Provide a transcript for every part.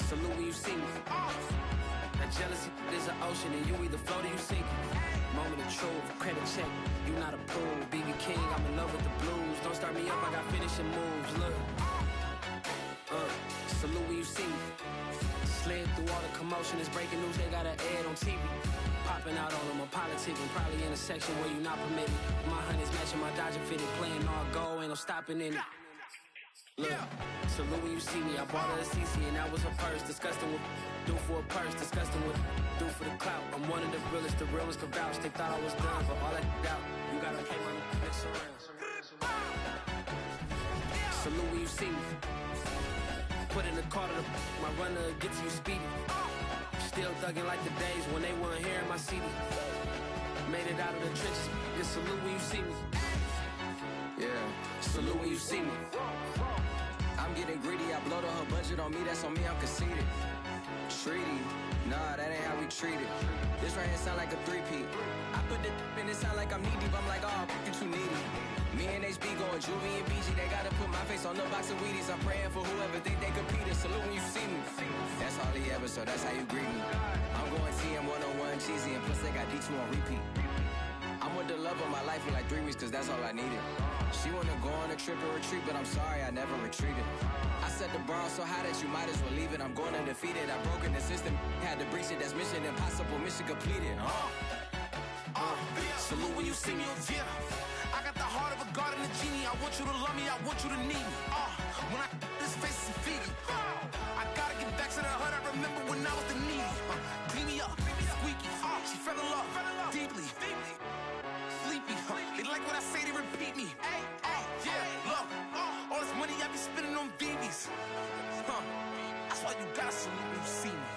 salute when you see me. That jealousy is an ocean, and you either float or you sink. Moment of truth, credit check, you not approved. BB King, I'm in love with the blues. Don't start me up, I got finishing moves. Look, salute when you see me. Slid through all the commotion, it's breaking news, they got an ad on TV. Popping out on them, I'm politicking, probably in a section where you not permitted. My honey's matching my Dodger fitted, playing all go, ain't no stopping in it. Look, salute when you see me, I bought her a CC and that was her purse. Disgusting with do for a purse, disgusting with do for the clout. I'm one of the realest could vouch. They thought I was done, but all I doubt, you gotta pay my next around. Salute when you see me. Put in the car to my runner, get to you speedy. Still thugging like the days when they weren't here in my CD. Made it out of the trenches, just salute when you see me. Yeah, salute when you see me. I'm getting greedy, I blow the whole budget on me, that's on me, I'm conceited. Treaty, nah, that ain't how we treat it. This right here sound like a three-peat. I put the in, it sound like I'm knee-deep, I'm like, oh, you too needy. Me and HB going Juvie and BG, they gotta put my face on the box of Wheaties. I'm praying for whoever think they competed, salute when you see me. That's all he ever, so that's how you greet me. I'm going TM 101 cheesy, and plus they got D2 on repeat. I'm with the love of my life for like 3 weeks, cause that's all I needed. She wanna go on a trip or retreat, but I'm sorry, I never retreated. I set the bar so high that you might as well leave it. I'm going undefeated, I've broken the system, had to breach it, that's mission impossible, mission completed. Salute when you see me, yeah. I got the heart of a god and a genie. I want you to love me, I want you to need me. When I this face is feedy. I gotta get back to the hood, I remember when I was the needy. Clean me up, squeaky. She fell in love, deeply. Sleepy, they like what I say, they repeat me. Yeah, look, all this money I be spending on BBs. That's why you gotta salute when you see me.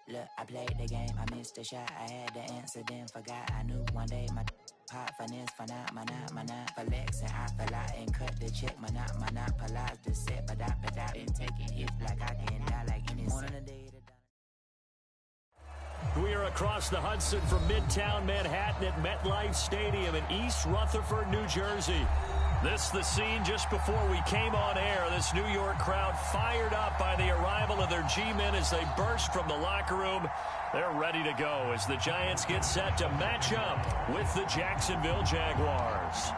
Look, I played the game, I missed the shot. I had the answer, then forgot. I knew one day my pop for this, for not, for Lex, and I fell out and cut the check. Monopolize the set, but I been taking hits like I can die like any morning a day. We are across the Hudson from Midtown Manhattan at MetLife Stadium in East Rutherford, New Jersey. This the scene just before we came on air. This New York crowd fired up by the arrival of their G-men as they burst from the locker room. They're ready to go as the Giants get set to match up with the Jacksonville Jaguars.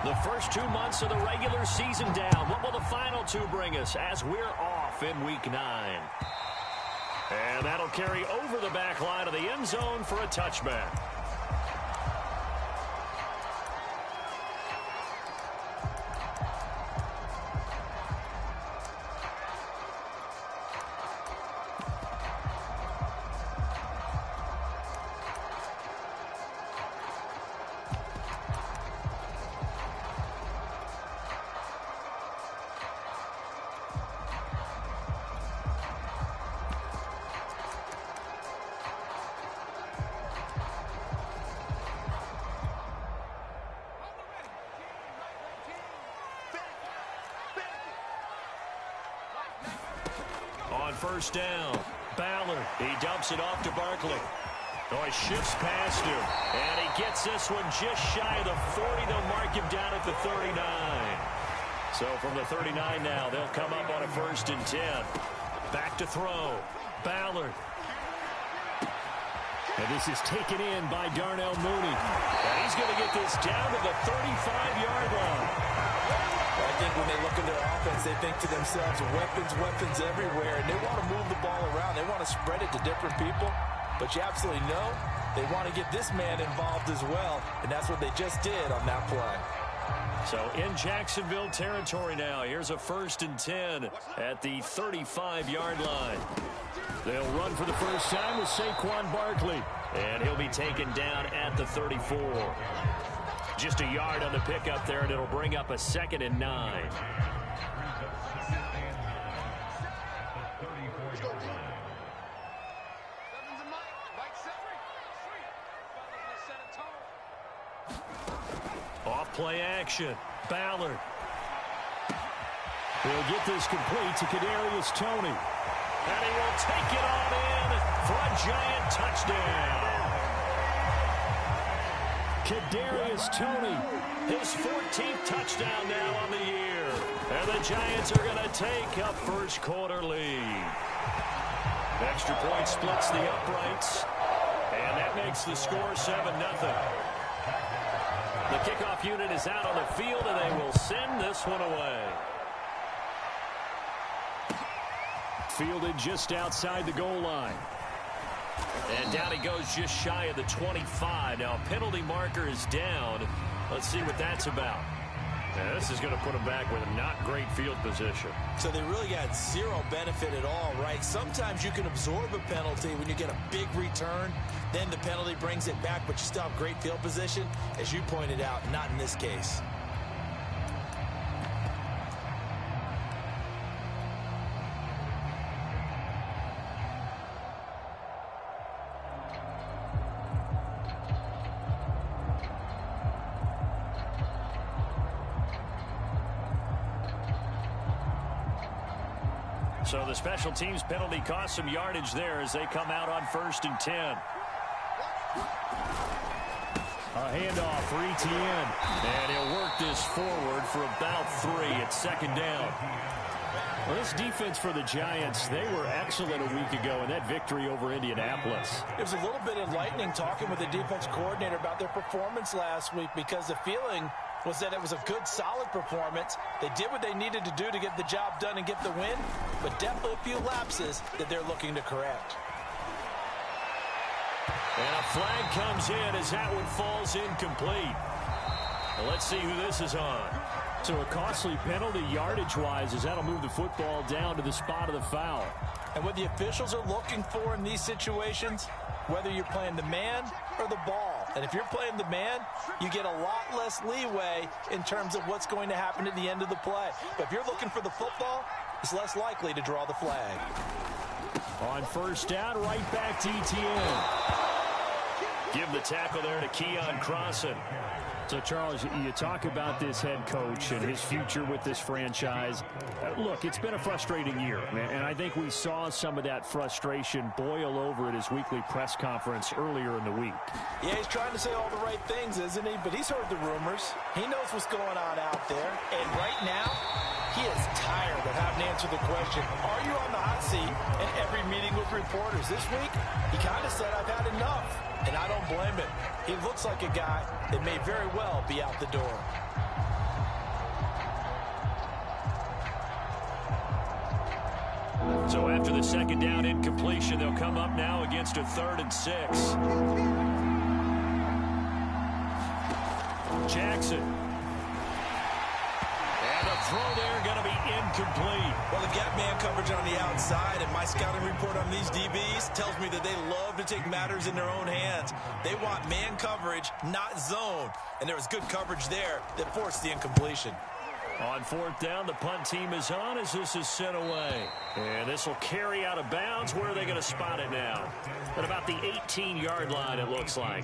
The first 2 months of the regular season down. What will the final 2 bring us as we're off in Week 9? And that'll carry over the back line of the end zone for a touchback. First down. Ballard, he dumps it off to Barkley. Oh, he shifts past him. And he gets this one just shy of the 40. They'll mark him down at the 39. So from the 39 now, they'll come up on a 1st and 10. Back to throw. Ballard. And this is taken in by Darnell Mooney. And he's going to get this down to the 35-yard line. I think when they look at their offense, they think to themselves, weapons everywhere, and they want to move the ball around. They want to spread it to different people, but you absolutely know they want to get this man involved as well, and that's what they just did on that play. So in Jacksonville territory now, here's a 1st and 10 at the 35-yard line. They'll run for the first time with Saquon Barkley, and he'll be taken down at the 34. Just a yard on the pickup there, and it'll bring up a 2nd and 9. Off play action. Ballard. He'll get this complete to Kadarius Toney. And he will take it on in for a Giant touchdown. Kadarius Toney, his 14th touchdown now on the year. And the Giants are going to take a first quarter lead. Extra point splits the uprights. And that makes the score 7-0. The kickoff unit is out on the field, and they will send this one away. Fielded just outside the goal line. And down he goes just shy of the 25. Now, penalty marker is down. Let's see what that's about. Now, this is going to put him back with a not great field position. So they really got zero benefit at all, right? Sometimes you can absorb a penalty when you get a big return. Then the penalty brings it back, but you still have great field position. As you pointed out, not in this case. So the special teams penalty cost some yardage there as they come out on 1st and 10. A handoff for Etienne. And he'll work this forward for about 3 at 2nd down. Well, this defense for the Giants, they were excellent a week ago in that victory over Indianapolis. It was a little bit enlightening talking with the defense coordinator about their performance last week, because the feeling was that it was a good, solid performance. They did what they needed to do to get the job done and get the win, but definitely a few lapses that they're looking to correct. And a flag comes in as that one falls incomplete. Well, let's see who this is on. So a costly penalty yardage-wise as that'll move the football down to the spot of the foul. And what the officials are looking for in these situations, whether you're playing the man or the ball. And if you're playing the man, you get a lot less leeway in terms of what's going to happen at the end of the play. But if you're looking for the football, it's less likely to draw the flag. On 1st down, right back to Etienne. Give the tackle there to Keon Crossan. So, Charles, you talk about this head coach and his future with this franchise. Look, it's been a frustrating year, and I think we saw some of that frustration boil over at his weekly press conference earlier in the week. Yeah, he's trying to say all the right things, isn't he? But he's heard the rumors. He knows what's going on out there. And right now, he is tired of having to answer the question, are you on the hot seat? In every meeting with reporters this week, he kind of said, I've had enough. And I don't blame him. He looks like a guy that may very well be out the door. So after the 2nd down incompletion, they'll come up now against a 3rd and 6. Jackson. And a throw there going to be incomplete. Well, they've got man coverage on the outside, and my scouting report on these DBs tells me that they love to take matters in their own hands. They want man coverage, not zone. And there was good coverage there that forced the incompletion. On 4th down, the punt team is on as this is sent away. And this will carry out of bounds. Where are they going to spot it now? At about the 18-yard line, it looks like.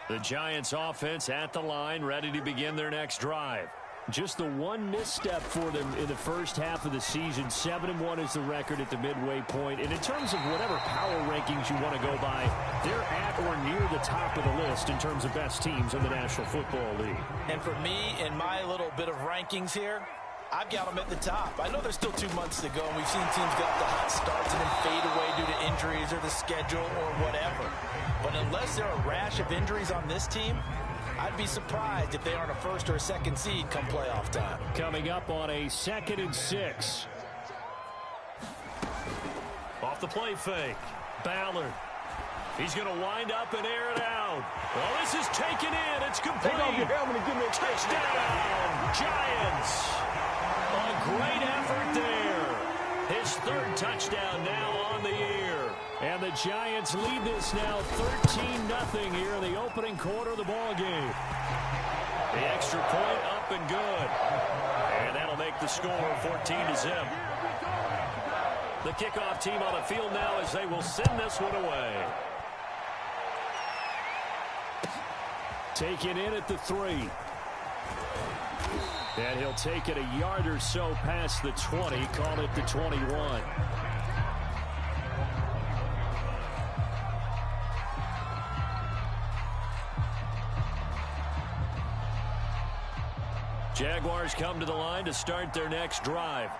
The Giants offense at the line, ready to begin their next drive. Just the one misstep for them in the first half of the season. 7-1 is the record at the midway point. And in terms of whatever power rankings you want to go by, they're at or near the top of the list in terms of best teams in the National Football League. And for me, in my little bit of rankings here, I've got them at the top. I know there's still 2 months to go, and we've seen teams get off to hot starts and then fade away due to injuries or the schedule or whatever. But unless there are a rash of injuries on this team, I'd be surprised if they aren't a 1st or a 2nd seed come playoff time. Coming up on a 2nd and 6. Off the play fake. Ballard. He's going to wind up and air it out. Well, this is taken in. It's complete. Take off your helmet and give me a touchdown. Giants. A great effort there. His 3rd touchdown now on the year. And the Giants lead this now 13-0 here in the opening quarter of the ball game. The extra point up and good. And that'll make the score 14-0. The kickoff team on the field now as they will send this one away. Taken in at the 3. And he'll take it a yard or so past the 20, call it the 21. Jaguars come to the line to start their next drive.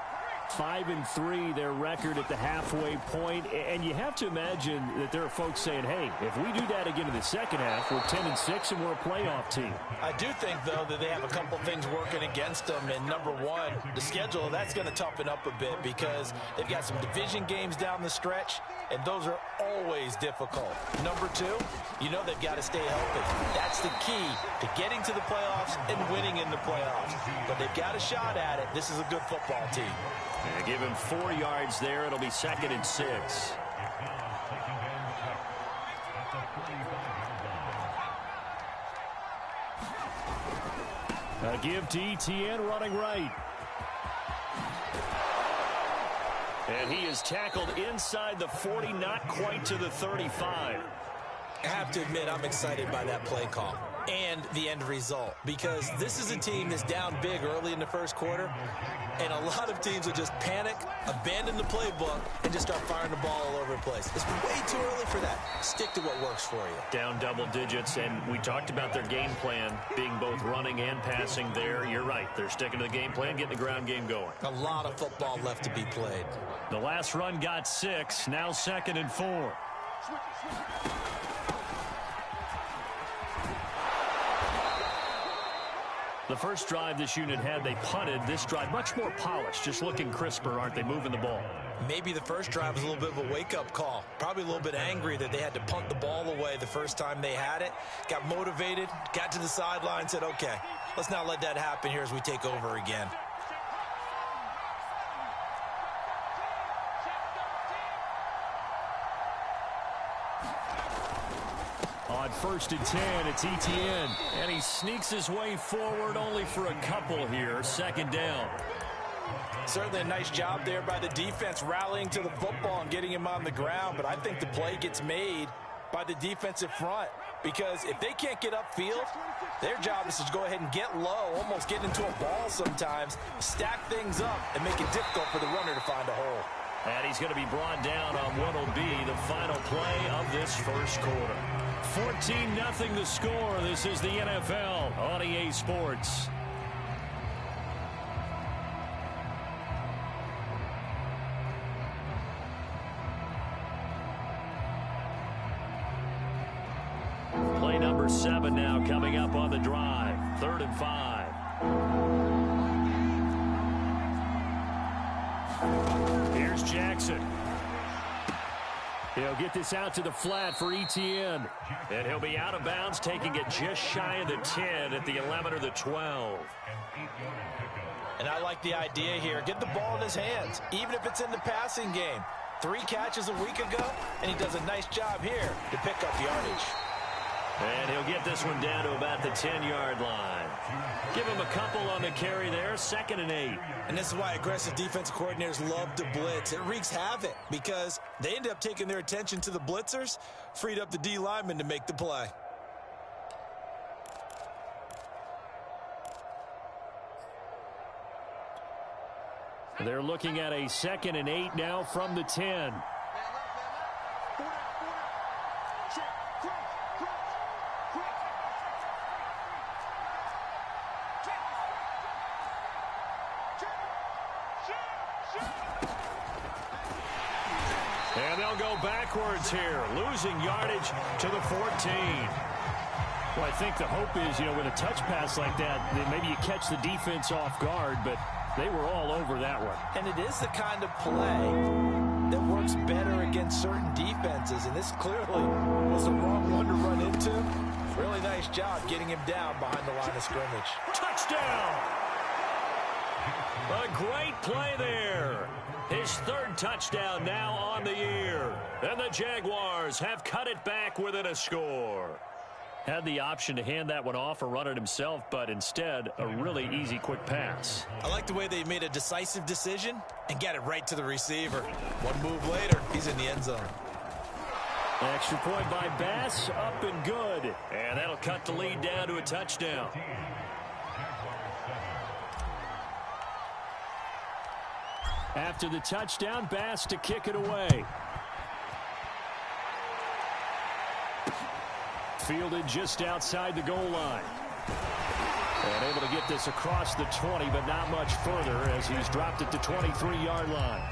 5-3 their record at the halfway point, and you have to imagine that there are folks saying, hey, if we do that again in the second half, we're 10-6 and we're a playoff team. I do think, though, that they have a couple things working against them, and number one, the schedule, that's going to toughen up a bit because they've got some division games down the stretch, and those are always difficult. Number two, you know they've got to stay healthy. That's the key to getting to the playoffs and winning in the playoffs. But they've got a shot at it. This is a good football team. And give him 4 yards there. It'll be 2nd and 6. A give to Etienne running right. And he is tackled inside the 40, not quite to the 35. I have to admit, I'm excited by that play call and the end result because this is a team that's down big early in the first quarter, and a lot of teams will just panic, abandon the playbook, and just start firing the ball all over the place. It's way too early for that. Stick to what works for you. Down double digits, and we talked about their game plan being both running and passing there. You're right. They're sticking to the game plan, getting the ground game going. A lot of football left to be played. The last run got 6, now 2nd and 4. The first drive this unit had, they punted. This drive, much more polished, just looking crisper, aren't they, moving the ball? Maybe the first drive was a little bit of a wake-up call. Probably a little bit angry that they had to punt the ball away the first time they had it. Got motivated, got to the sideline, said, okay, let's not let that happen here as we take over again. On 1st and 10, it's Etienne. And he sneaks his way forward only for a couple here. 2nd down. Certainly a nice job there by the defense rallying to the football and getting him on the ground. But I think the play gets made by the defensive front because if they can't get upfield, their job is to go ahead and get low, almost get into a ball sometimes, stack things up, and make it difficult for the runner to find a hole. And he's going to be brought down on what will be the final play of this first quarter. 14-0 the score. This is the NFL on EA Sports. Play number 7 now coming up on the drive. 3rd and 5. Here's Jackson. He'll get this out to the flat for Etienne. And he'll be out of bounds, taking it just shy of the 10 at the 11 or the 12. And I like the idea here. Get the ball in his hands, even if it's in the passing game. 3 catches a week ago, and he does a nice job here to pick up yardage. And he'll get this one down to about the 10-yard line. Give him a couple on the carry there, 2nd and 8. And this is why aggressive defensive coordinators love to blitz. It wreaks havoc because they end up taking their attention to the blitzers, freed up the D lineman to make the play. They're looking at a 2nd and 8 now from the 10. And they'll go backwards here, losing yardage to the 14. Well, I think the hope is, with a touch pass like that maybe you catch the defense off guard, but they were all over that one. And it is the kind of play that works better against certain defenses, and this clearly was the wrong one to run into. Really nice job getting him down behind the line of scrimmage. Touchdown! A great play there. His 3rd touchdown now on the year. And the Jaguars have cut it back within a score. Had the option to hand that one off or run it himself, but instead, a really easy, quick pass. I like the way they made a decisive decision and got it right to the receiver. One move later, he's in the end zone. Extra point by Bass, up and good. And that'll cut the lead down to a touchdown. After the touchdown, Bass to kick it away. Fielded just outside the goal line. And able to get this across the 20, but not much further as he's dropped it to 23-yard line.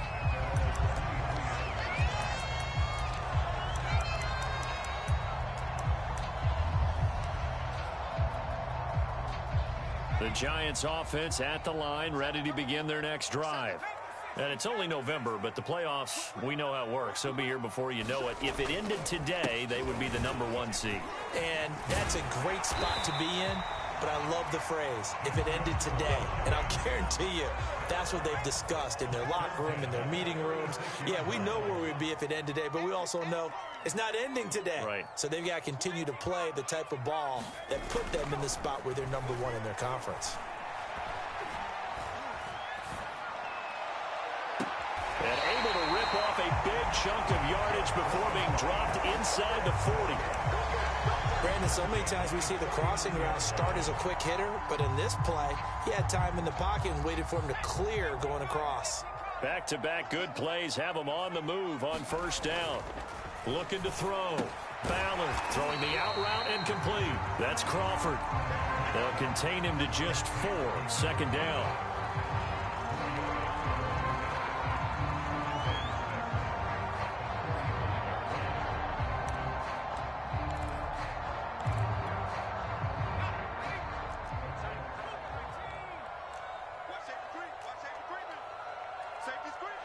The Giants offense at the line, ready to begin their next drive. And it's only November, but the playoffs, we know how it works. They'll be here before you know it. If it ended today, they would be the #1 seed. And that's a great spot to be in, but I love the phrase, if it ended today. And I'll guarantee you, that's what they've discussed in their locker room, in their meeting rooms. Yeah, we know where we'd be if it ended today, but we also know it's not ending today. Right. So they've got to continue to play the type of ball that put them in the spot where they're #1 in their conference. And able to rip off a big chunk of yardage before being dropped inside the 40. Brandon, so many times we see the crossing route start as a quick hitter, but in this play, he had time in the pocket and waited for him to clear going across. Back-to-back good plays have him on the move on first down. Looking to throw. Ballard throwing the out route and complete. That's Crawford. They'll contain him to just 4. Second down.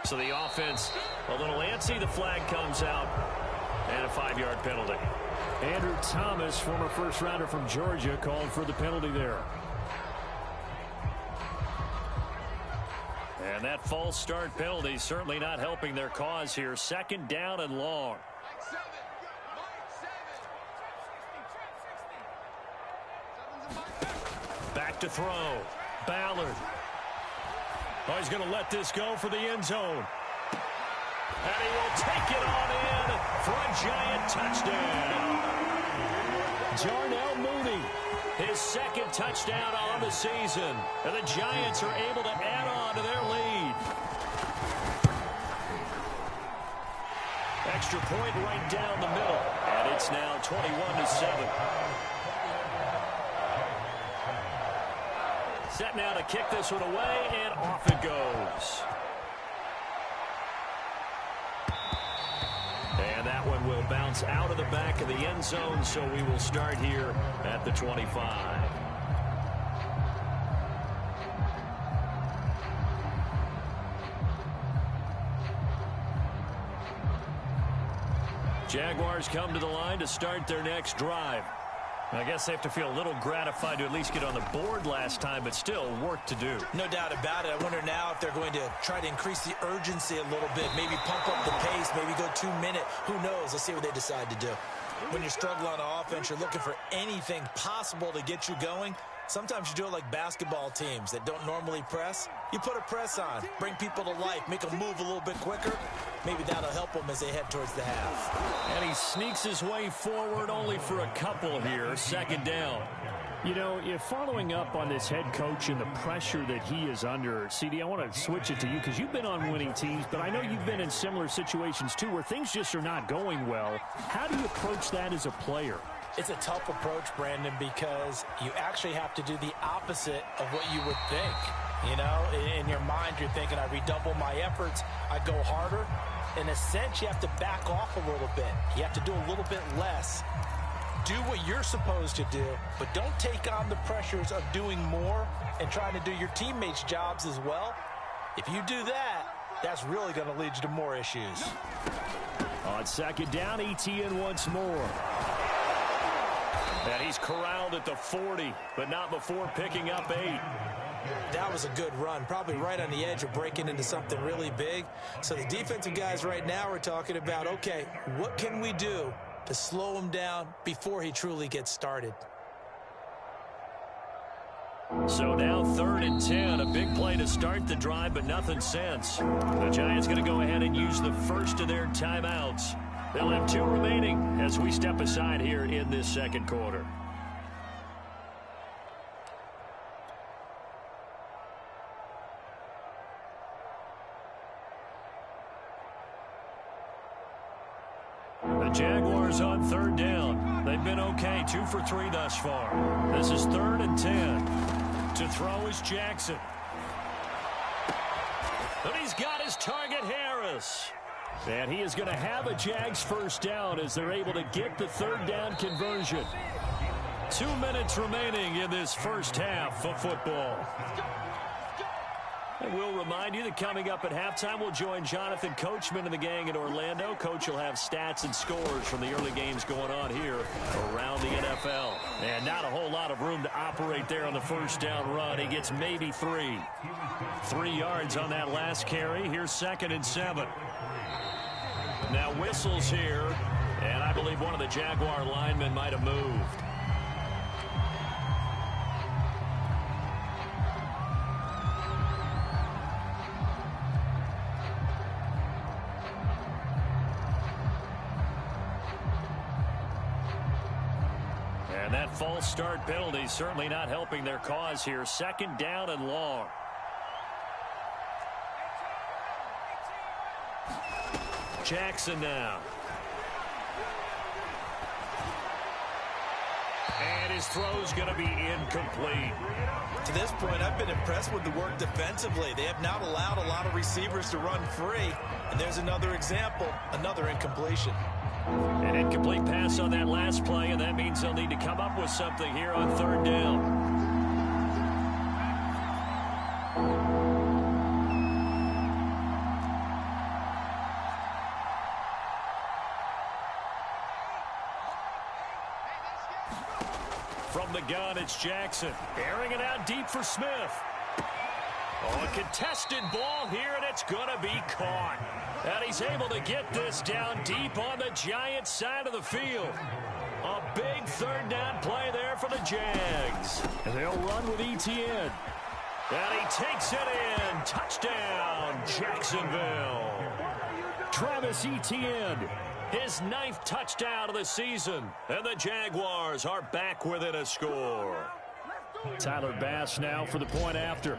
So the offense a little antsy. The flag comes out and a 5-yard penalty. Andrew Thomas, former first rounder from Georgia, called for the penalty there. And that false start penalty certainly not helping their cause here. Second down and long. Back to throw. Ballard. Oh, he's going to let this go for the end zone. And he will take it on in for a Giant touchdown. Darnell Mooney, his second touchdown on the season. And the Giants are able to add on to their lead. Extra point right down the middle. And it's now 21-7. Set now to kick this one away, and off it goes. And that one will bounce out of the back of the end zone, so we will start here at the 25. Jaguars come to the line to start their next drive. I guess they have to feel a little gratified to at least get on the board last time, but still work to do. No doubt about it. I wonder now if they're going to try to increase the urgency a little bit, maybe pump up the pace, maybe go 2-minute. Who knows? Let's see what they decide to do. When you're struggling on offense, you're looking for anything possible to get you going. Sometimes you do it like basketball teams that don't normally press. You put a press on, bring people to life, make them move a little bit quicker. Maybe that'll help them as they head towards the half. And he sneaks his way forward only for a couple here. Second down. You know, if following up on this head coach and the pressure that he is under, CD, I want to switch it to you because you've been on winning teams, but I know you've been in similar situations too where things just are not going well. How do you approach that as a player? It's a tough approach, Brandon, because you actually have to do the opposite of what you would think. You know, in your mind, you're thinking, I redouble my efforts, I go harder. In a sense, you have to back off a little bit. You have to do a little bit less. Do what you're supposed to do, but don't take on the pressures of doing more and trying to do your teammates' jobs as well. If you do that, that's really going to lead you to more issues. On second down, ETN once more. And he's corralled at the 40, but not before picking up 8. That was a good run, probably right on the edge of breaking into something really big. So the defensive guys right now are talking about, okay, what can we do to slow him down before he truly gets started? So now 3rd and 10, a big play to start the drive, but nothing since. The Giants going to go ahead and use the first of their timeouts. They'll have 2 remaining as we step aside here in this second quarter. Jaguars on third down. They've been okay, 2 for 3 thus far. This is 3rd and 10. To throw is Jackson. And he's got his target, Harris. And he is going to have a Jags first down as they're able to get the 3rd down conversion. 2 minutes remaining in this first half of football. And we'll remind you that coming up at halftime, we'll join Jonathan Coachman and the gang in Orlando. Coach will have stats and scores from the early games going on here around the NFL. And not a whole lot of room to operate there on the first down run. He gets maybe 3. 3 yards on that last carry. Here's 2nd and 7. Now whistles here, and I believe one of the Jaguar linemen might have moved. And that false start penalty certainly not helping their cause here. 2nd down and long. Jackson now. And his throw's going to be incomplete. To this point, I've been impressed with the work defensively. They have not allowed a lot of receivers to run free. And there's another example, another incompletion. An incomplete pass on that last play, and that means they'll need to come up with something here on 3rd down. From the gun, it's Jackson. Airing it out deep for Smith. Oh, a contested ball here, and it's going to be caught. And he's able to get this down deep on the Giants' side of the field. A big 3rd down play there for the Jags. And they'll run with Etienne. And he takes it in. Touchdown, Jacksonville. Travis Etienne. His 9th touchdown of the season. And the Jaguars are back within a score. Tyler Bass now for the point after.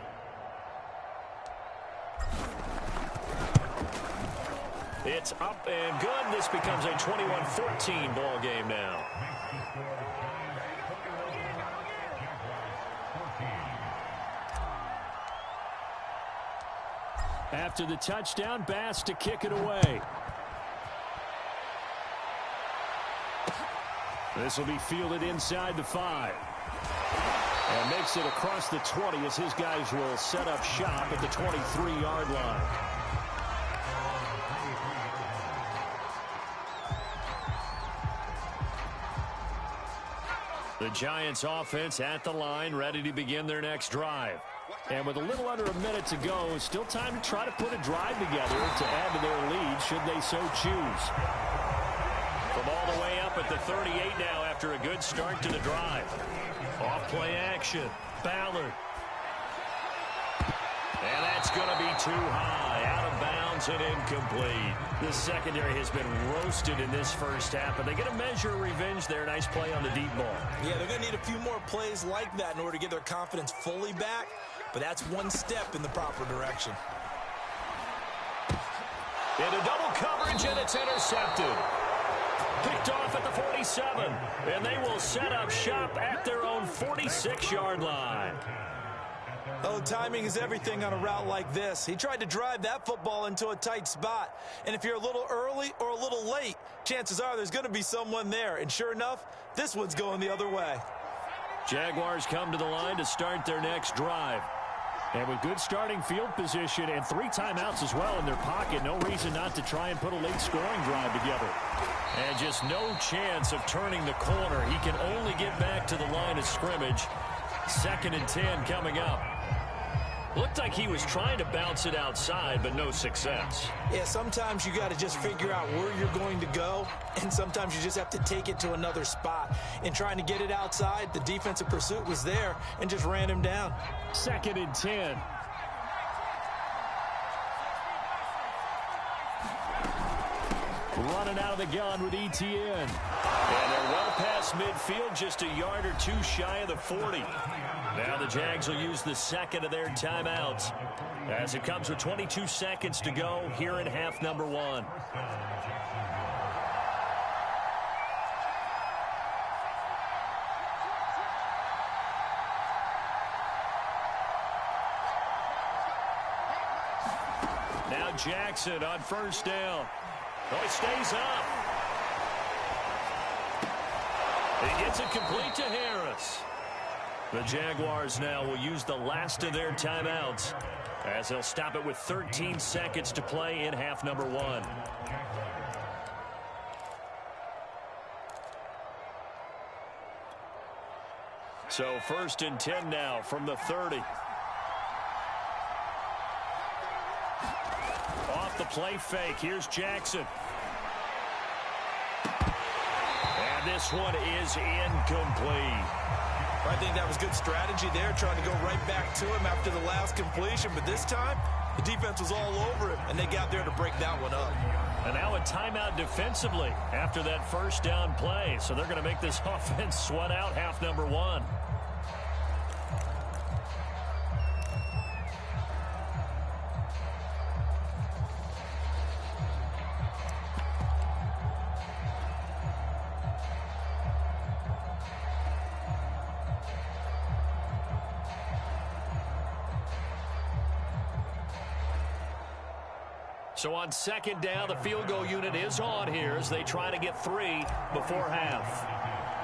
It's up and good. This becomes a 21-14 ball game now. After the touchdown, Bass to kick it away. This will be fielded inside the 5. And makes it across the 20 as his guys will set up shop at the 23-yard line. The Giants offense at the line, ready to begin their next drive. And with a little under a minute to go, still time to try to put a drive together to add to their lead should they so choose. From all the way up at the 38 now after a good start to the drive. Off play action. Ballard. And that's going to be too high. Out of bounds and incomplete. This secondary has been roasted in this first half, but they get a measure of revenge there. Nice play on the deep ball. Yeah, they're going to need a few more plays like that in order to get their confidence fully back, but that's one step in the proper direction. Into double coverage, and it's intercepted. Picked off at the 47, and they will set up shop at their own 46-yard line. Oh, timing is everything on a route like this. He tried to drive that football into a tight spot. And if you're a little early or a little late, chances are there's going to be someone there. And sure enough, this one's going the other way. Jaguars come to the line to start their next drive. And with good starting field position and 3 timeouts as well in their pocket, no reason not to try and put a late scoring drive together. And just no chance of turning the corner. He can only get back to the line of scrimmage. 2nd and 10 coming up. Looked like he was trying to bounce it outside, but no success. Yeah, sometimes you got to just figure out where you're going to go, and sometimes you just have to take it to another spot. In trying to get it outside, the defensive pursuit was there and just ran him down. 2nd and 10. Running out of the gun with Etienne. And they're well past midfield, just a yard or 2 shy of the 40. Now the Jags will use the 2nd of their timeouts as it comes with 22 seconds to go here in half number 1. Jackson on first down. Oh, he stays up. He gets it complete to Harris. The Jaguars now will use the last of their timeouts as they'll stop it with 13 seconds to play in half number 1. So 1st and 10 now from the 30. Off the play fake. Here's Jackson. And this one is incomplete. I think that was good strategy there, trying to go right back to him after the last completion. But this time, the defense was all over him, and they got there to break that one up. And now a timeout defensively after that first down play. So they're going to make this offense sweat out half number 1. So on 2nd down, the field goal unit is on here as they try to get 3 before half.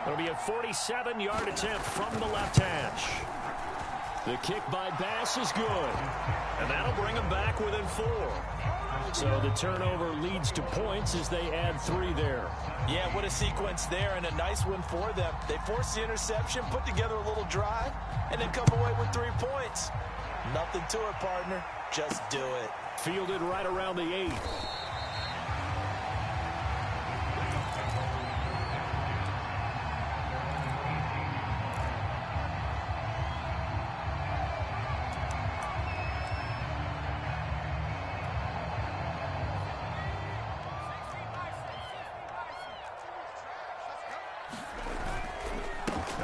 It'll be a 47-yard attempt from the left hash. The kick by Bass is good. And that'll bring them back within 4. So the turnover leads to points as they add 3 there. Yeah, what a sequence there, and a nice win for them. They force the interception, put together a little drive, and then come away with 3 points. Nothing to it, partner. Just do it. Fielded right around the 8.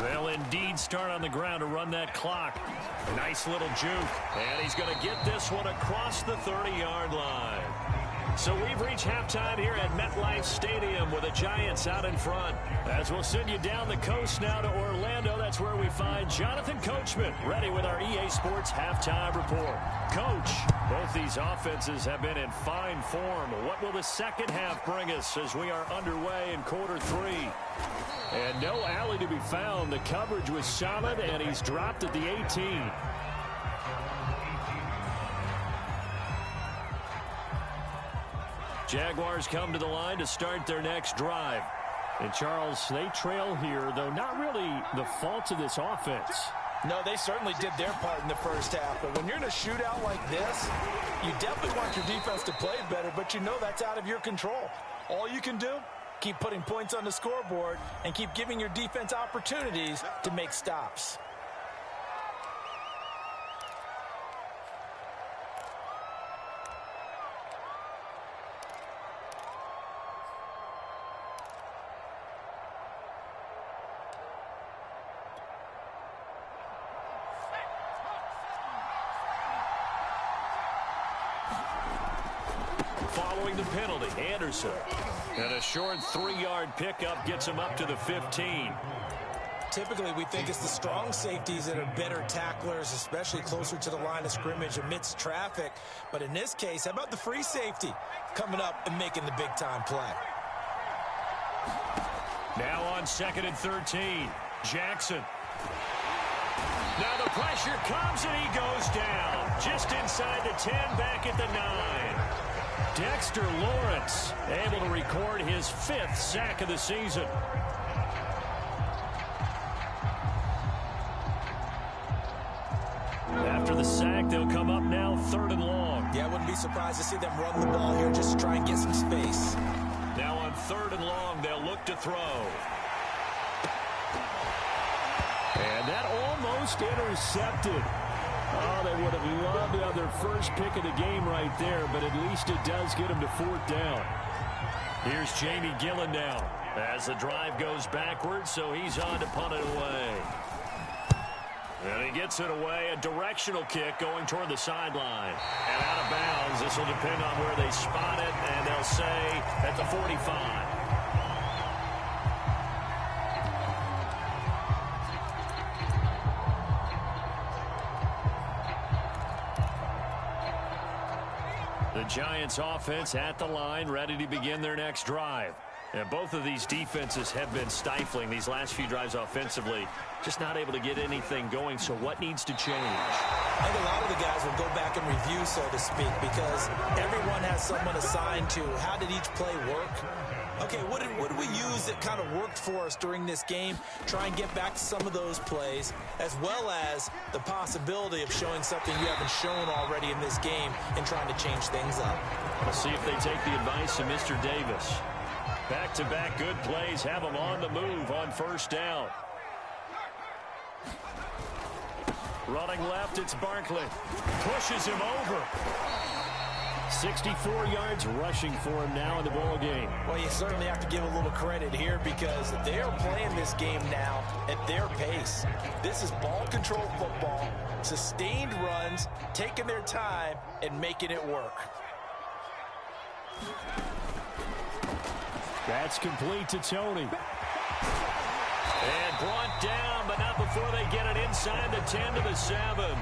They'll indeed start on the ground to run that clock. Nice little juke. And he's going to get this one across the 30-yard line. So we've reached halftime here at MetLife Stadium with the Giants out in front. As we'll send you down the coast now to Orlando, that's where we find Jonathan Coachman ready with our EA Sports halftime report. Coach, both these offenses have been in fine form. What will the second half bring us as we are underway in quarter 3? And no alley to be found. The coverage was solid, and he's dropped at the 18. Jaguars come to the line to start their next drive. And, Charles, they trail here, though not really the fault of this offense. No, they certainly did their part in the first half. But when you're in a shootout like this, you definitely want your defense to play better, but you know that's out of your control. All you can do, keep putting points on the scoreboard and keep giving your defense opportunities to make stops. Following the penalty, Anderson. And a short 3-yard pickup gets him up to the 15. Typically, we think it's the strong safeties that are better tacklers, especially closer to the line of scrimmage amidst traffic. But in this case, how about the free safety coming up and making the big-time play? Now on 2nd and 13, Jackson. Now the pressure comes and he goes down. Just inside the 10, back at the 9. Dexter Lawrence able to record his 5th sack of the season. After the sack, they'll come up now 3rd and long. Yeah, I wouldn't be surprised to see them run the ball here just to try and get some space. Now on 3rd and long, they'll look to throw. And that almost intercepted. Oh, they would have loved to have their first pick of the game right there, but at least it does get them to 4th down. Here's Jamie Gillen now as the drive goes backwards, so he's on to punt it away. And he gets it away, a directional kick going toward the sideline. And out of bounds, this will depend on where they spot it, and they'll say at the 45. The Giants offense at the line, ready to begin their next drive. And both of these defenses have been stifling these last few drives offensively. Just not able to get anything going, so what needs to change? I think a lot of the guys will go back and review, so to speak, because everyone has someone assigned to how did each play work. Okay, what did we use that kind of worked for us during this game? Try and get back to some of those plays, as well as the possibility of showing something you haven't shown already in this game and trying to change things up. We'll see if they take the advice of Mr. Davis. Back-to-back good plays have them on the move on first down. Running left, it's Barkley. Pushes him over. 64 yards rushing for him now in the ball game. Well, you certainly have to give a little credit here because they are playing this game now at their pace. This is ball control football, sustained runs, taking their time, and making it work. That's complete to Tony. And brought down, but not before they get it inside the 10 to the 7.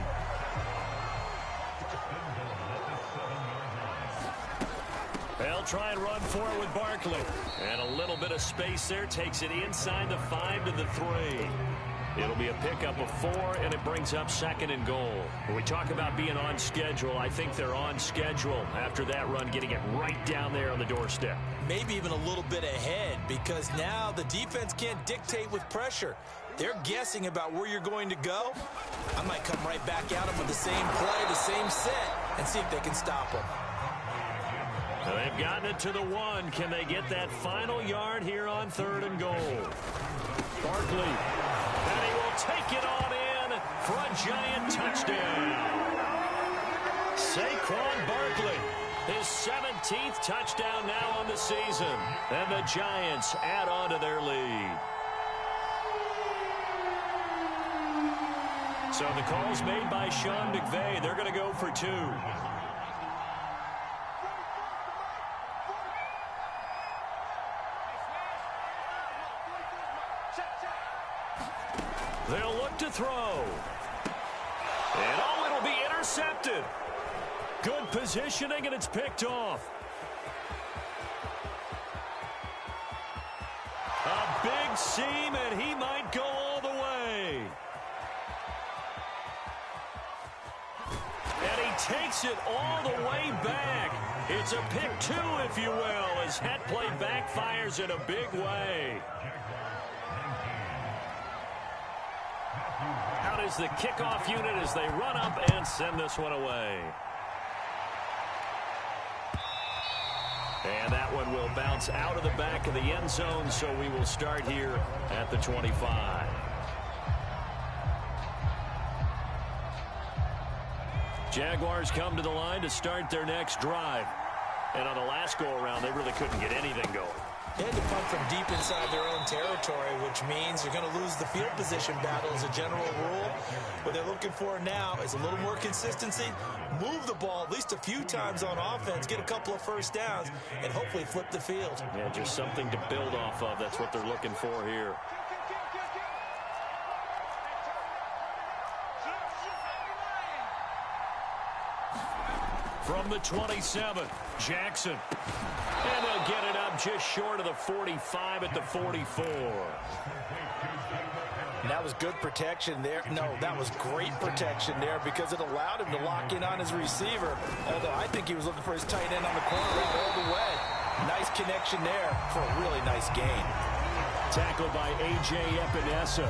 They'll try and run for it with Barkley. And a little bit of space there takes it inside the 5 to the 3. It'll be a pickup of 4, and it brings up 2nd and goal. When we talk about being on schedule, I think they're on schedule after that run, getting it right down there on the doorstep. Maybe even a little bit ahead, because now the defense can't dictate with pressure. They're guessing about where you're going to go. I might come right back at them with the same play, the same set, and see if they can stop them. Now they've gotten it to the 1. Can they get that final yard here on 3rd and goal? Barkley. And he will take it on in for a Giant touchdown. Saquon Barkley, his 17th touchdown now on the season. And the Giants add on to their lead. So the call's made by Sean McVay. They're going to go for 2. They'll look to throw. And it'll be intercepted. Good positioning, and it's picked off. A big seam, and he might go all the way. And he takes it all the way back. It's a pick 2, if you will, as that play backfires in a big way. Out is the kickoff unit as they run up and send this one away. And that one will bounce out of the back of the end zone, so we will start here at the 25. Jaguars come to the line to start their next drive. And on the last go-around, they really couldn't get anything going. They had to punt from deep inside their own territory, which means you're going to lose the field position battle as a general rule. What they're looking for now is a little more consistency, move the ball at least a few times on offense, get a couple of first downs, and hopefully flip the field. Yeah, just something to build off of. That's what they're looking for here. From the 27, Jackson. And they'll get it up just short of the 45 at the 44. And that was good protection there. No, that was great protection there because it allowed him to lock in on his receiver. Although I think he was looking for his tight end on the corner route all the way. Nice connection there for a really nice gain. Tackled by A.J. Epinesa.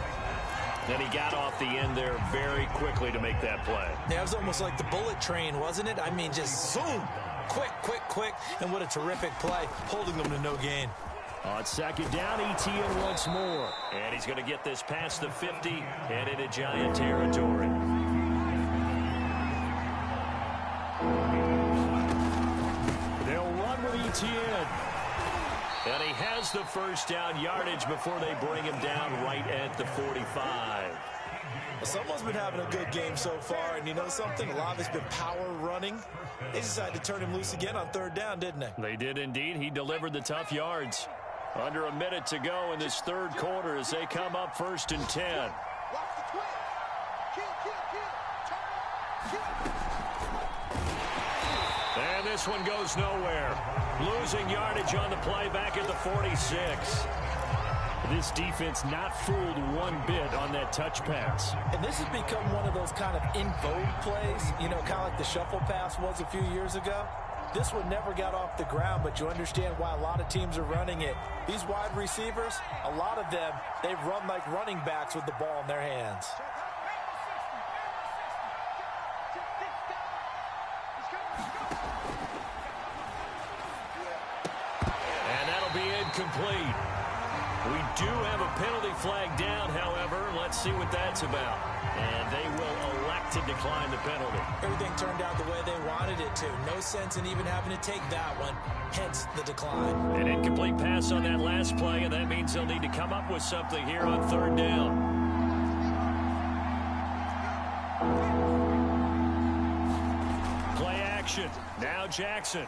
Then he got off the end there very quickly to make that play. Yeah, it was almost like the bullet train, wasn't it? I mean, just zoom. Quick, quick, quick. And what a terrific play, holding them to no gain. On 2nd down, Etienne once more. And he's going to get this past the 50 and into Giant territory. They'll run with Etienne. And he has the first down yardage before they bring him down right at the 45. Well, someone's been having a good game so far, and you know something? A lot of it's been power running. They decided to turn him loose again on 3rd down, didn't they? They did indeed. He delivered the tough yards. Under a minute to go in this 3rd quarter as they come up 1st and 10. And this one goes nowhere. Losing yardage on the play back at the 46. This defense not fooled one bit on that touch pass. And this has become one of those kind of in vogue plays, you know, kind of like the shuffle pass was a few years ago. This one never got off the ground, but you understand why a lot of teams are running it. These wide receivers, a lot of them, they run like running backs with the ball in their hands. And that'll be incomplete. We do have a penalty flag down, however. Let's see what that's about. And they will elect to decline the penalty. Everything turned out the way they wanted it to. No sense in even having to take that one, hence the decline. An incomplete pass on that last play, and that means they'll need to come up with something here on third down. Play action. Now Jackson.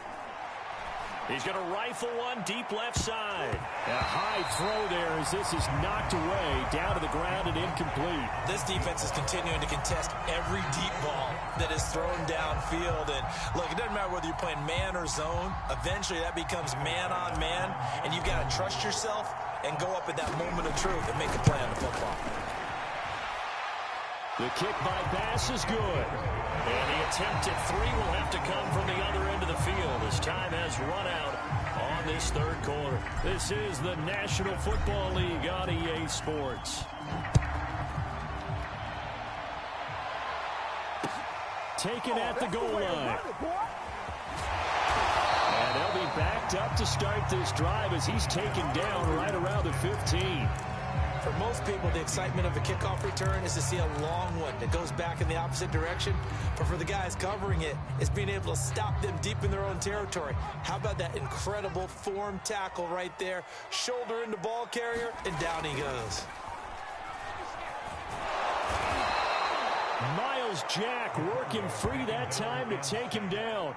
He's going to rifle one deep left side. A high throw there as this is knocked away, down to the ground and incomplete. This defense is continuing to contest every deep ball that is thrown downfield. And look, it doesn't matter whether you're playing man or zone. Eventually that becomes man on man, and you've got to trust yourself and go up at that moment of truth and make a play on the football. The kick by Bass is good. And the attempt at three will have to come from the other end of the field as time has run out on this third quarter. This is the National Football League on EA Sports. Taken at the goal line. And they'll be backed up to start this drive as he's taken down right around the 15. For most people, the excitement of a kickoff return is to see a long one that goes back in the opposite direction. But for the guys covering it, it's being able to stop them deep in their own territory. How about that incredible form tackle right there? Shoulder into ball carrier, and down he goes. Miles Jack working free that time to take him down.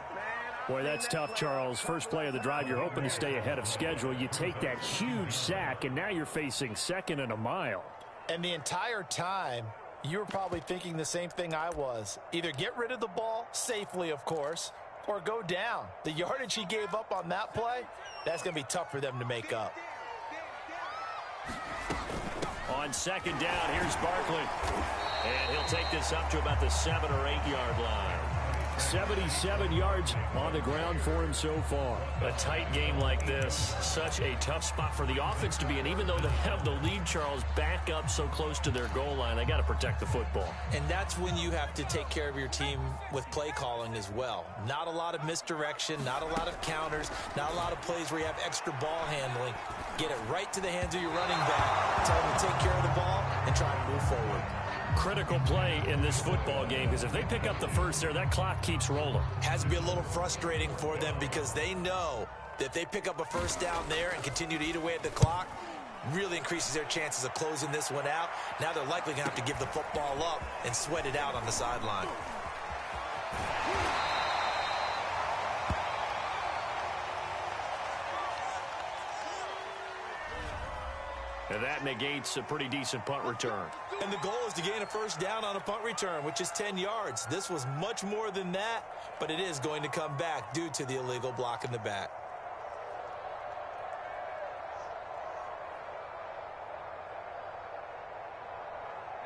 Boy, that's tough, Charles. First play of the drive, you're hoping to stay ahead of schedule. You take that huge sack, and now you're facing second and a mile. And the entire time, you were probably thinking the same thing I was. Either get rid of the ball, safely, of course, or go down. The yardage he gave up on that play, that's going to be tough for them to make up. On second down, here's Barkley. And he'll take this up to about the 7 or 8 yard line. 77 yards on the ground for him so far. A tight game like this, such a tough spot for the offense to be in. Even though they have the lead, Charles, back up so close to their goal line, they got to protect the football. And that's when you have to take care of your team with play calling as well. Not a lot of misdirection, not a lot of counters, not a lot of plays where you have extra ball handling. Get it right to the hands of your running back. Tell them to take care of the ball and try to move forward. Critical play in this football game, because if they pick up the first there, that clock keeps rolling. Has to be a little frustrating for them because they know that if they pick up a first down there and continue to eat away at the clock, really increases their chances of closing this one out. Now they're likely going to have to give the football up and sweat it out on the sideline. And that negates a pretty decent punt return. And the goal is to gain a first down on a punt return, which is 10 yards. This was much more than that, but it is going to come back due to the illegal block in the back.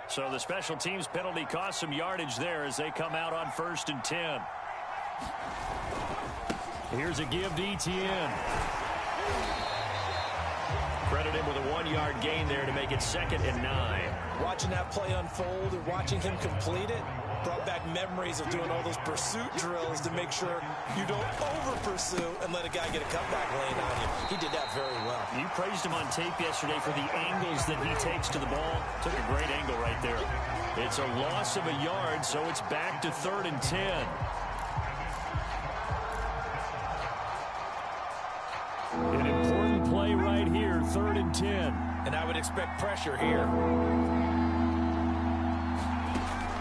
So the special teams penalty cost some yardage there as they come out on 1st and 10. Here's a give to Etienne. Credit him with a 1-yard gain there to make it 2nd and 9. Watching that play unfold and watching him complete it brought back memories of doing all those pursuit drills to make sure you don't over-pursue and let a guy get a cutback lane on you. He did that very well. You praised him on tape yesterday for the angles that he takes to the ball. Took a great angle right there. It's a loss of a yard, so it's back to 3rd and 10. An important play right here, 3rd and 10. And I would expect pressure here.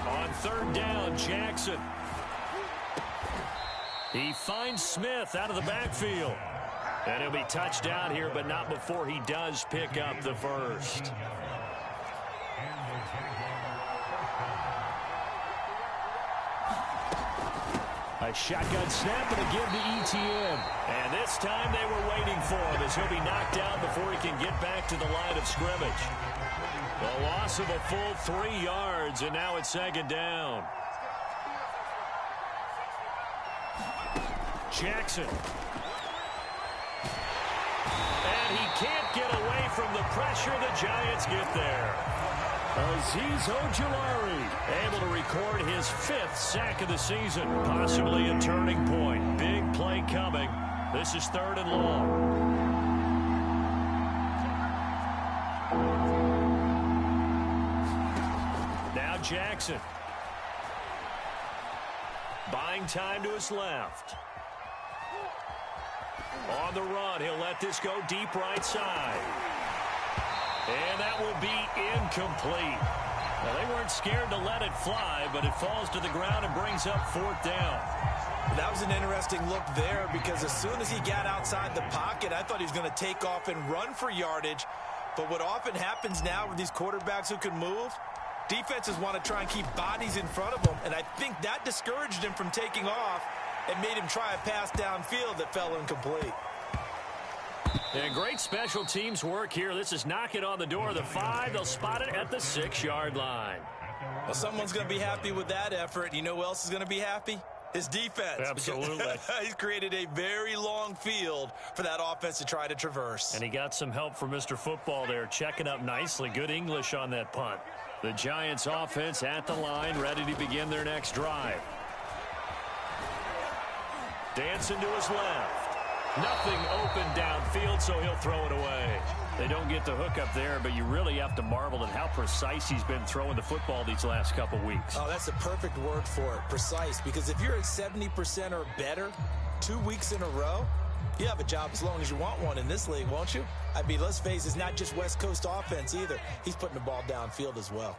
On 3rd down, Jackson. He finds Smith out of the backfield. And he'll be touched down here, but not before he does pick up the first. A A shotgun snap and a give to ETN. And this time they were waiting for him as he'll be knocked down before he can get back to the line of scrimmage. The loss of a full 3 yards, and now it's second down. Jackson. And he can't get away from the pressure. The Giants get there. Azeez Ojulari able to record his 5th sack of the season. Possibly a turning point. Big play coming. This is 3rd and long. Now Jackson. Buying time to his left. On the run, he'll let this go deep right side. And that will be incomplete. Well, they weren't scared to let it fly, but it falls to the ground and brings up 4th down. That was an interesting look there because as soon as he got outside the pocket, I thought he was going to take off and run for yardage. But what often happens now with these quarterbacks who can move, defenses want to try and keep bodies in front of them, and I think that discouraged him from taking off and made him try a pass downfield that fell incomplete. And great special teams work here. This is knocking on the door of the 5. They'll spot it at the 6-yard line. Well, someone's going to be happy with that effort. You know who else is going to be happy? His defense. Absolutely. He's created a very long field for that offense to try to traverse. And he got some help from Mr. Football there, checking up nicely. Good English on that punt. The Giants offense at the line, ready to begin their next drive. Dancing to his left. Nothing open downfield, so he'll throw it away. They don't get the hook up there, but you really have to marvel at how precise he's been throwing the football these last couple weeks. Oh, that's the perfect word for it, precise. Because if you're at 70% or better 2 weeks in a row, you have a job as long as you want one in this league, won't you? I mean, let's face it, it's not just West Coast offense either. He's putting the ball downfield as well.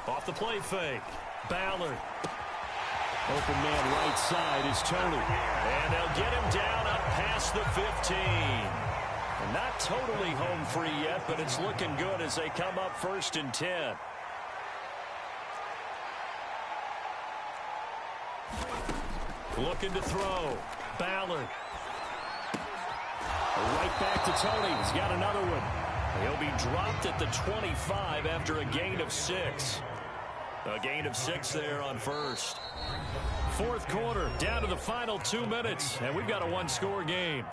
Off the play fake. Ballard. Open man right side is Tony. And they'll get him down up past the 15. And not totally home free yet, but it's looking good as they come up 1st and 10. Looking to throw. Ballard. Right back to Tony. He's got another one. He'll be dropped at the 25 after a gain of 6. A gain of 6 there on 1st. 4th quarter, down to the final 2 minutes, and we've got a 1-score game.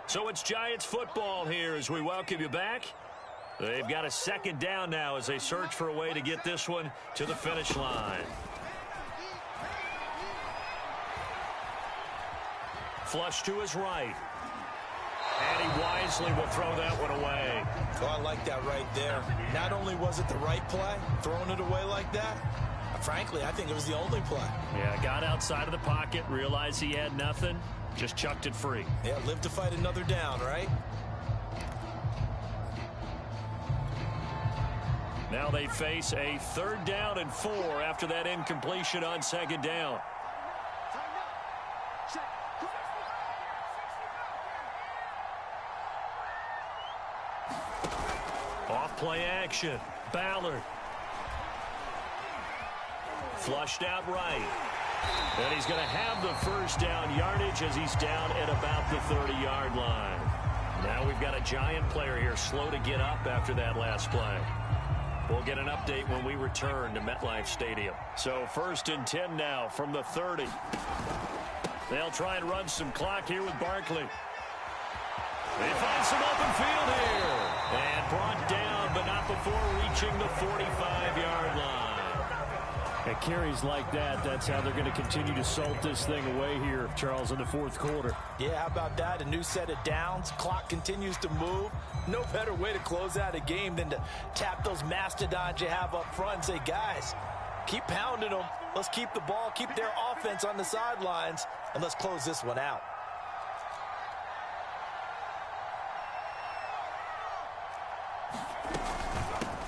So it's Giants football here as we welcome you back. They've got a 2nd down now as they search for a way to get this one to the finish line. Flush to his right. And he wisely will throw that one away. Oh, I like that right there. Not only was it the right play, throwing it away like that, frankly, I think it was the only play. Yeah, got outside of the pocket, realized he had nothing, just chucked it free. Yeah, live to fight another down, right? Now they face a 3rd down and 4 after that incompletion on 2nd down. Off play action. Ballard. Flushed out right. And he's going to have the 1st down yardage as he's down at about the 30-yard line. Now we've got a Giant player here slow to get up after that last play. We'll get an update when we return to MetLife Stadium. So 1st and 10 now from the 30. They'll try and run some clock here with Barkley. They find some open field here. And brought down, but not before reaching the 45-yard line. At carries like that, that's how they're going to continue to salt this thing away here, Charles, in the 4th quarter. Yeah, how about that? A new set of downs. Clock continues to move. No better way to close out a game than to tap those mastodons you have up front and say, guys, keep pounding them. Let's keep the ball, keep their offense on the sidelines, and let's close this one out.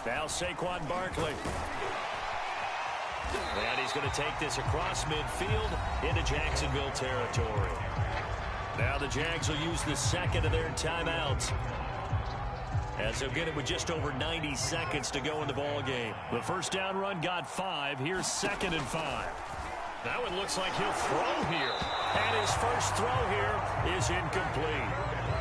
Now Saquon Barkley. And he's going to take this across midfield into Jacksonville territory. Now the Jags will use the 2nd of their timeouts. as they'll get it with just over 90 seconds to go in the ball game. The first down run got 5. Here's 2nd and 5. That one looks like he'll throw here. And his first throw here is incomplete.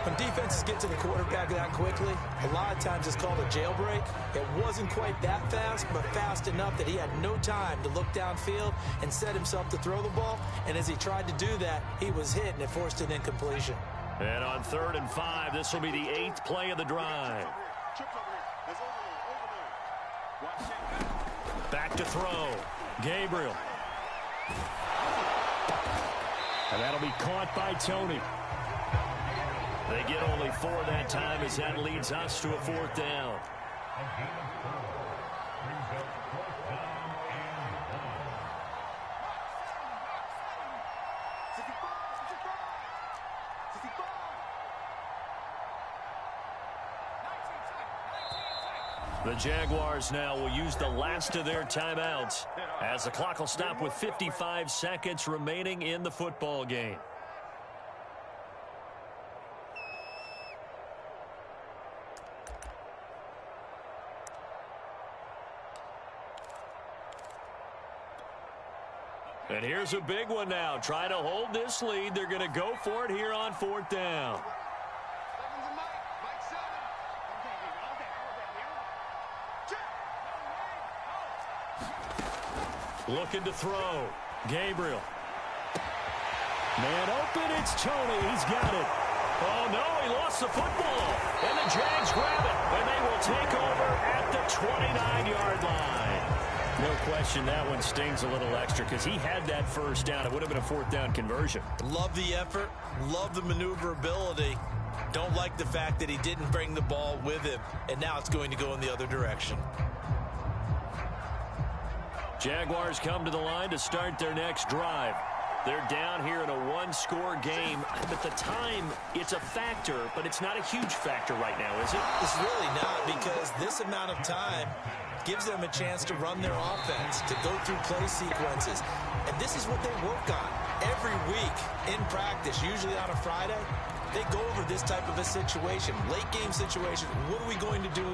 When defenses get to the quarterback that quickly, a lot of times it's called a jailbreak. It wasn't quite that fast, but fast enough that he had no time to look downfield and set himself to throw the ball. And as he tried to do that, he was hit, and it forced an incompletion. And on 3rd and 5, this will be the 8th play of the drive. Back to throw. Gabriel. And that'll be caught by Tony. They get only 4 that time as that leads us to a 4th down. The Jaguars now will use the last of their timeouts as the clock will stop with 55 seconds remaining in the football game. And here's a big one now. Trying to hold this lead. They're going to go for it here on 4th down. Looking to throw. Gabriel. Man open, it's Tony. He's got it. Oh, no, he lost the football. And the Jags grab it. And they will take over at the 29-yard line. No question that one stings a little extra because he had that first down. It would have been a 4th down conversion. Love the effort. Love the maneuverability. Don't like the fact that he didn't bring the ball with him. And now it's going to go in the other direction. Jaguars come to the line to start their next drive. They're down here in a 1-score game, but the time, it's a factor, but it's not a huge factor right now, is it? It's really not, because this amount of time gives them a chance to run their offense, to go through play sequences. And this is what they work on every week in practice, usually on a Friday. They go over this type of a situation, late game situation. What are we going to do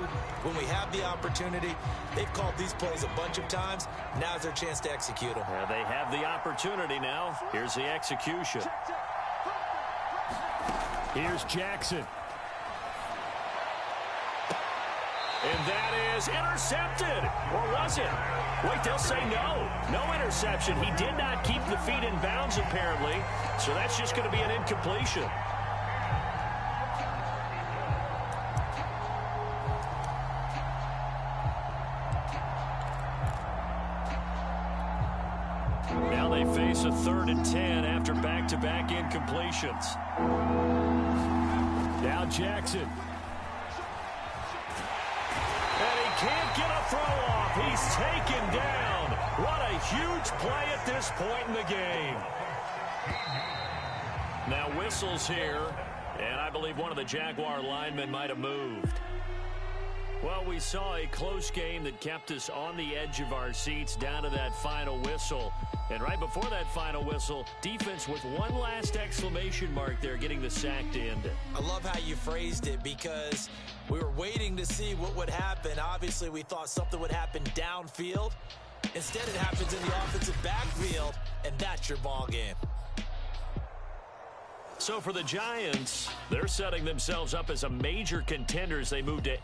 when we have the opportunity? They've called these plays a bunch of times. Now's their chance to execute them. Yeah, they have the opportunity now. Here's the execution. Here's Jackson. And that is intercepted. Or was it? Wait, they'll say no. No interception. He did not keep the feet in bounds, apparently. So that's just going to be an incompletion. Now they face a 3rd and 10 after back-to-back incompletions. Now Jackson. And he can't get a throw off. He's taken down. What a huge play at this point in the game. Now whistles here, and I believe one of the Jaguar linemen might have moved. Well, we saw a close game that kept us on the edge of our seats down to that final whistle. And right before that final whistle, defense with one last exclamation mark there, getting the sack to end it. I love how you phrased it, because we were waiting to see what would happen. Obviously, we thought something would happen downfield. Instead, it happens in the offensive backfield, and that's your ball game. So for the Giants, they're setting themselves up as a major contender as they move to